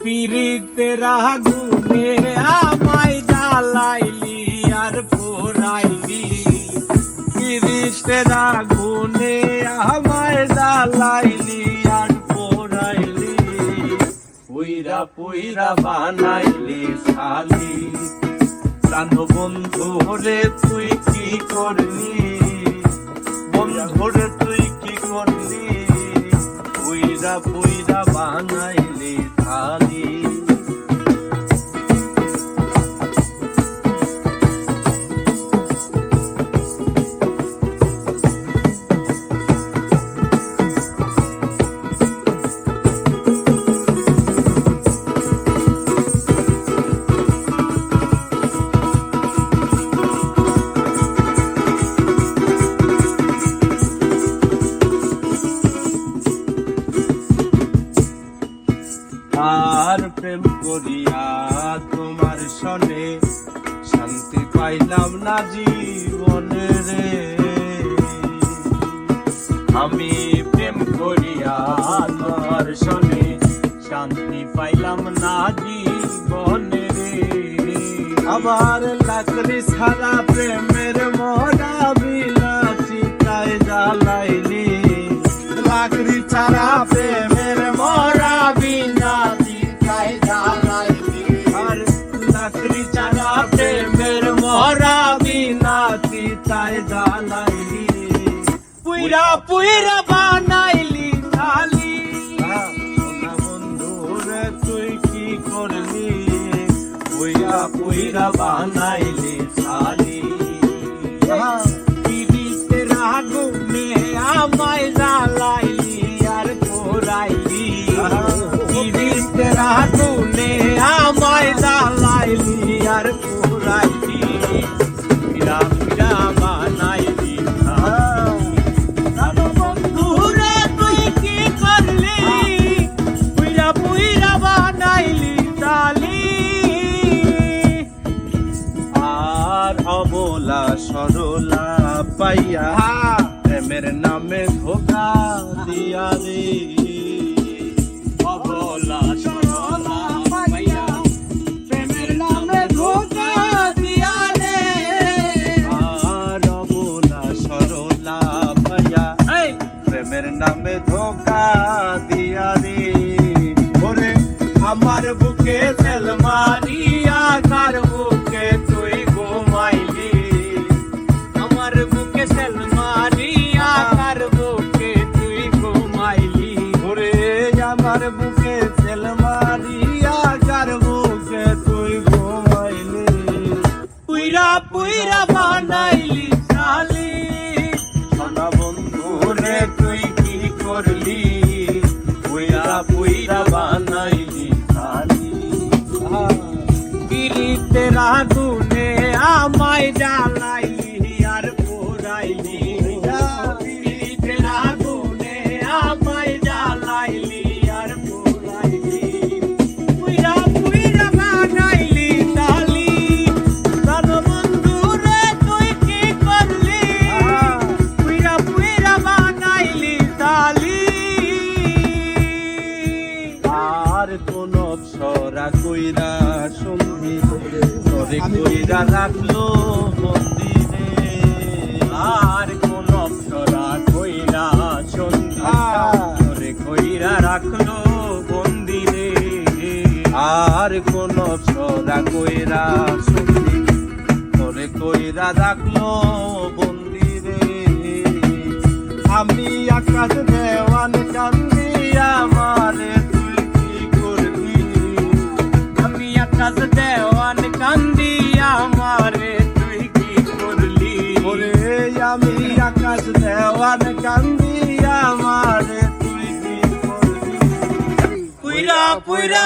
পীড়িতের আগুনে আমায় জ্বালাইলি আর পোড়াইলি, পীড়িতের আগুনে আমায় জ্বালাইলি আর পোড়াইলি, পুইরা পুইরা বানাইলি শালি। প্রাণ বন্ধু রে তুই কি করলি, বন্ধু রে তুই কি করলি, পুইরা পুইরা বানাইলি শালি। আর প্রেম করিয়া তোমার সনে শান্তি পাইলাম না জীবনে রে, আমি প্রেম করিয়া তোমার সনে শান্তি পাইলাম না জীবনে রে। আবার লাকড়ি ছাড়া প্রেমের মরা বিলাসি তাই জ্বালাইলি, লাকড়ি ছাড়া প্রেমের মরা বিলাসি তাই জ্বালাইলি, আর লাকড়ি ছাড়া প্রেমের মরা বিলাসি তাই জ্বালাইলি, পুইরা পুইরা বানাইলি শালি। বন্ধু রে তুই কি করলি, পুইরা পুইরা বানাইলি শালি। পীড়িতের আগুনে আমায় জ্বালাইলি আর পোড়াইলি, পীড়িতের আগুনে আমায় জ্বালাইলি আর পোড়াইলি, পুইরা পুইরা বানাইলি শালি। বন্ধু রে তুই কি করলি, পুইরা পুইরা বানাইলি শালি। আর অবলা সরলা পাইয়া প্রেমের নামে ধোকা দিয়া রে, অবলা সরলা পাইয়া প্রেমের নামে ধোকা দিয়া রে, আর অবলা সরলা পাইয়া প্রেমের নামে ধোকা দিয়া রে। ওরে আমার বুকে তেল মারিয়া কার বুকে তুই ঘুমাইলি, আমার বুকে তেল মারিয়া কার বুকে তুই ঘুমাইলি, ওরে আমার বুকে তেল মারিয়া কার বুকে তুই ঘুমাইলি, পুইরা পুইরা বানাইলি শালি। সোনা বন্ধু রে তুই কি করলি, পুইরা পুইরা বানাইলি শালি। পীড়িতের আগুনে আমায় জ্বালাইলি আর পোড়াইলি, পীড়িতের আগুনে আমায় জ্বালাইলি আর পোড়াইলি, পুইরা পুইরা বানাইলি শালি। প্রাণ বন্ধু রে তুই কি করলি, পুইরা পুইরা বানাইলি শালি। আর কোন অপসরা কইরা সঙ্গী তোরে কইরা রাখলো বন্দি রে, আর কোন অপসরা কইরা সঙ্গী তোরে কইরা রাখলো বন্দি রে, আর কোন অপসরা কইরা সঙ্গী তোরে কইরা রাখলো বন্দি রে। আমি আকাশ দেওয়ান কান্দি আমারে তুই কি করলি, আমি আকাশ দেওয়ান কান্দি আমারে তুই কি করলি, ওরে আমি আকাশ দেওয়ান কান্দি আমারে তুই কি করলি, পুইরা পুইরা